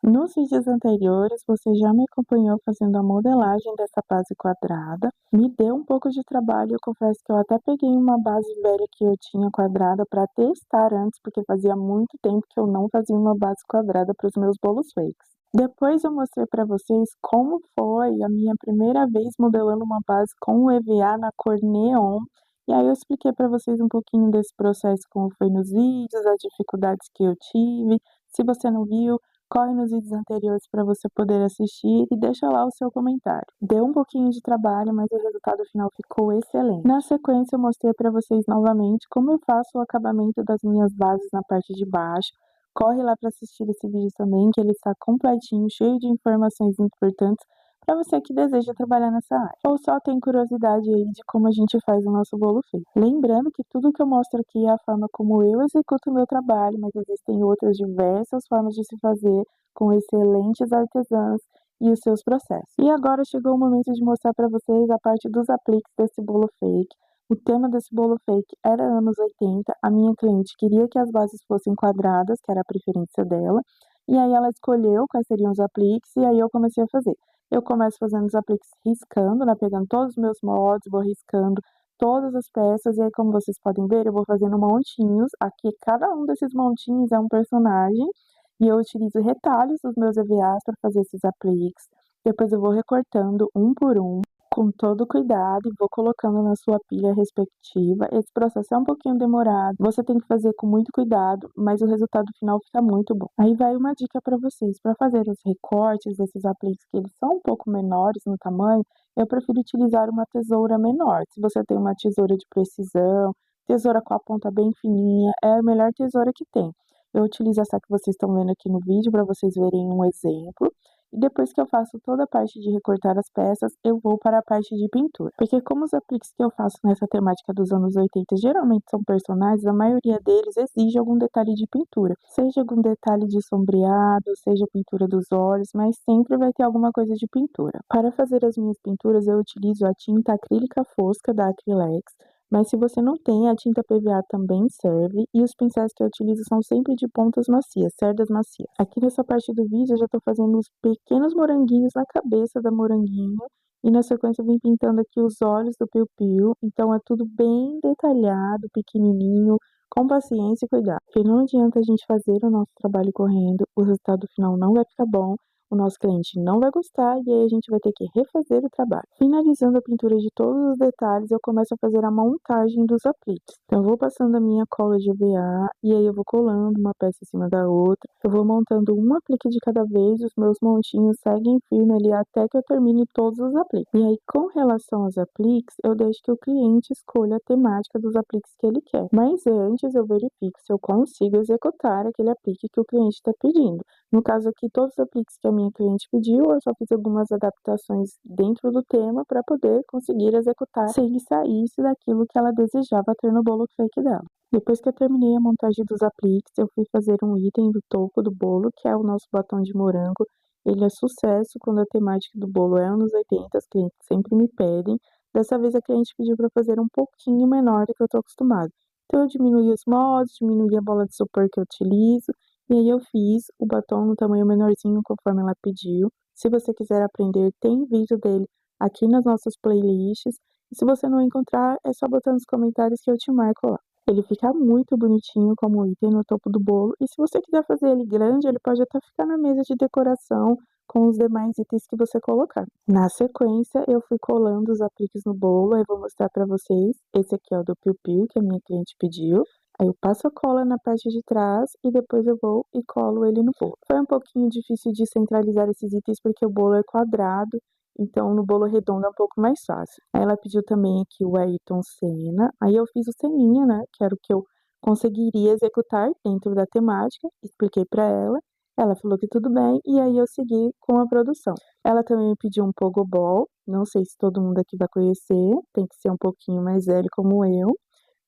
Nos vídeos anteriores, você já me acompanhou fazendo a modelagem dessa base quadrada. Me deu um pouco de trabalho, eu confesso que eu até peguei uma base velha que eu tinha quadrada para testar antes, porque fazia muito tempo que eu não fazia uma base quadrada para os meus bolos fakes. Depois eu mostrei para vocês como foi a minha primeira vez modelando uma base com o EVA na cor neon. E aí eu expliquei para vocês um pouquinho desse processo, como foi nos vídeos, as dificuldades que eu tive. Se você não viu, corre nos vídeos anteriores para você poder assistir e deixa lá o seu comentário. Deu um pouquinho de trabalho, mas o resultado final ficou excelente. Na sequência, eu mostrei para vocês novamente como eu faço o acabamento das minhas bases na parte de baixo. Corre lá para assistir esse vídeo também, que ele está completinho, cheio de informações importantes para você que deseja trabalhar nessa área. Ou só tem curiosidade aí de como a gente faz o nosso bolo feito. Lembrando que tudo que eu mostro aqui é a forma como eu executo o meu trabalho, mas existem outras diversas formas de se fazer com excelentes artesãs e os seus processos. E agora chegou o momento de mostrar para vocês a parte dos apliques desse bolo fake. O tema desse bolo fake era anos 80, a minha cliente queria que as bases fossem quadradas, que era a preferência dela, e aí ela escolheu quais seriam os apliques, e aí eu comecei a fazer. Eu começo fazendo os apliques riscando, né, pegando todos os meus moldes, vou riscando todas as peças, e aí como vocês podem ver, eu vou fazendo montinhos. Aqui, cada um desses montinhos é um personagem, e eu utilizo retalhos dos meus EVAs para fazer esses apliques. Depois eu vou recortando um por um, com todo cuidado, e vou colocando na sua pilha respectiva. Esse processo é um pouquinho demorado, você tem que fazer com muito cuidado, mas o resultado final fica muito bom. Aí vai uma dica para vocês, para fazer os recortes desses apliques, que eles são um pouco menores no tamanho, eu prefiro utilizar uma tesoura menor. Se você tem uma tesoura de precisão, tesoura com a ponta bem fininha, é a melhor tesoura que tem. Eu utilizo essa que vocês estão vendo aqui no vídeo para vocês verem um exemplo. E depois que eu faço toda a parte de recortar as peças, eu vou para a parte de pintura. Porque como os apliques que eu faço nessa temática dos anos 80 geralmente são personagens, a maioria deles exige algum detalhe de pintura. Seja algum detalhe de sombreado, seja pintura dos olhos, mas sempre vai ter alguma coisa de pintura. Para fazer as minhas pinturas, eu utilizo a tinta acrílica fosca da Acrylex, mas se você não tem, a tinta PVA também serve, e os pincéis que eu utilizo são sempre de pontas macias, cerdas macias. Aqui nessa parte do vídeo eu já estou fazendo os pequenos moranguinhos na cabeça da moranguinho, e na sequência eu vim pintando aqui os olhos do piu-piu, então é tudo bem detalhado, pequenininho, com paciência e cuidado. Porque não adianta a gente fazer o nosso trabalho correndo, o resultado final não vai ficar bom, o nosso cliente não vai gostar e aí a gente vai ter que refazer o trabalho. Finalizando a pintura de todos os detalhes, eu começo a fazer a montagem dos apliques. Então eu vou passando a minha cola de EVA e aí eu vou colando uma peça em cima da outra. Eu vou montando um aplique de cada vez e os meus montinhos seguem firme ali até que eu termine todos os apliques. E aí com relação aos apliques, eu deixo que o cliente escolha a temática dos apliques que ele quer. Mas antes eu verifico se eu consigo executar aquele aplique que o cliente está pedindo. No caso aqui, todos os apliques que a minha cliente pediu, eu só fiz algumas adaptações dentro do tema para poder conseguir executar sem que saísse daquilo que ela desejava ter no bolo fake dela. Depois que eu terminei a montagem dos apliques, eu fui fazer um item do topo do bolo, que é o nosso batom de morango. Ele é sucesso quando a temática do bolo é anos 80, os clientes sempre me pedem. Dessa vez a cliente pediu para fazer um pouquinho menor do que eu estou acostumado. Então eu diminuí os moldes, diminuí a bola de isopor que eu utilizo, e aí eu fiz o batom no tamanho menorzinho conforme ela pediu. Se você quiser aprender, tem vídeo dele aqui nas nossas playlists. E se você não encontrar, é só botar nos comentários que eu te marco lá. Ele fica muito bonitinho como item no topo do bolo. E se você quiser fazer ele grande, ele pode até ficar na mesa de decoração com os demais itens que você colocar. Na sequência, eu fui colando os apliques no bolo. Aí vou mostrar pra vocês. Esse aqui é o do Piu Piu, que a minha cliente pediu. Aí eu passo a cola na parte de trás e depois eu vou e colo ele no bolo. Foi um pouquinho difícil de centralizar esses itens porque o bolo é quadrado, então no bolo redondo é um pouco mais fácil. Aí ela pediu também aqui o Ayrton Senna, aí eu fiz o Seninha, né, que era o que eu conseguiria executar dentro da temática, expliquei pra ela. Ela falou que tudo bem e aí eu segui com a produção. Ela também me pediu um pogobol, não sei se todo mundo aqui vai conhecer, tem que ser um pouquinho mais velho como eu.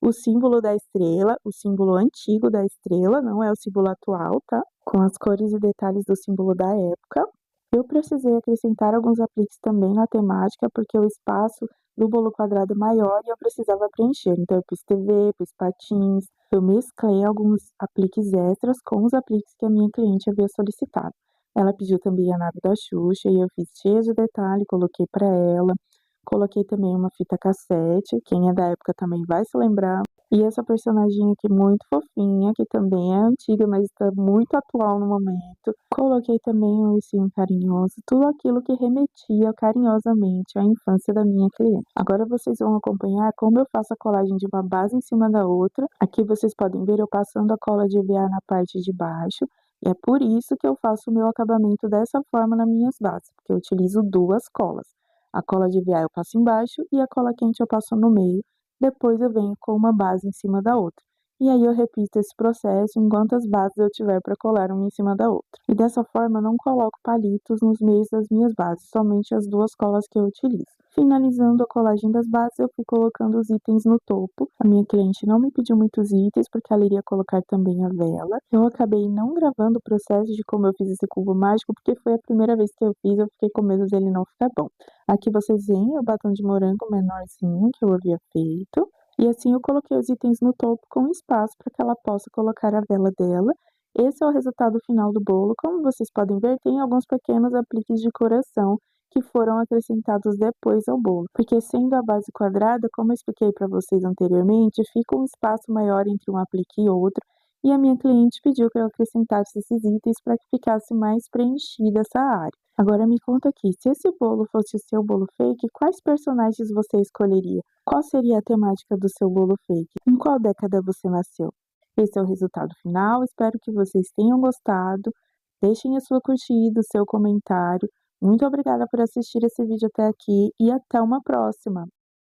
O símbolo da estrela, o símbolo antigo da estrela, não é o símbolo atual, tá? Com as cores e detalhes do símbolo da época. Eu precisei acrescentar alguns apliques também na temática, porque o espaço do bolo quadrado é maior e eu precisava preencher. Então, eu pus TV, pus patins, eu mesclei alguns apliques extras com os apliques que a minha cliente havia solicitado. Ela pediu também a nave da Xuxa e eu fiz cheia de detalhe, coloquei pra ela. Coloquei também uma fita cassete, quem é da época também vai se lembrar. E essa personagem aqui muito fofinha, que também é antiga, mas está muito atual no momento. Coloquei também um ursinho carinhoso, tudo aquilo que remetia carinhosamente à infância da minha cliente. Agora vocês vão acompanhar como eu faço a colagem de uma base em cima da outra. Aqui vocês podem ver eu passando a cola de EVA na parte de baixo. E é por isso que eu faço o meu acabamento dessa forma nas minhas bases, porque eu utilizo duas colas. A cola de EVA eu passo embaixo e a cola quente eu passo no meio, depois eu venho com uma base em cima da outra. E aí eu repito esse processo enquanto as bases eu tiver para colar uma em cima da outra. E dessa forma eu não coloco palitos nos meios das minhas bases, somente as duas colas que eu utilizo. Finalizando a colagem das bases, eu fui colocando os itens no topo. A minha cliente não me pediu muitos itens, porque ela iria colocar também a vela. Eu acabei não gravando o processo de como eu fiz esse cubo mágico, porque foi a primeira vez que eu fiz, eu fiquei com medo dele não ficar bom. Aqui vocês veem o batom de morango menorzinho que eu havia feito. E assim eu coloquei os itens no topo com espaço para que ela possa colocar a vela dela. Esse é o resultado final do bolo. Como vocês podem ver, tem alguns pequenos apliques de coração que foram acrescentados depois ao bolo. Porque sendo a base quadrada, como eu expliquei para vocês anteriormente, fica um espaço maior entre um aplique e outro. E a minha cliente pediu que eu acrescentasse esses itens para que ficasse mais preenchida essa área. Agora me conta aqui, se esse bolo fosse o seu bolo fake, quais personagens você escolheria? Qual seria a temática do seu bolo fake? Em qual década você nasceu? Esse é o resultado final, espero que vocês tenham gostado. Deixem a sua curtida, o seu comentário. Muito obrigada por assistir esse vídeo até aqui e até uma próxima!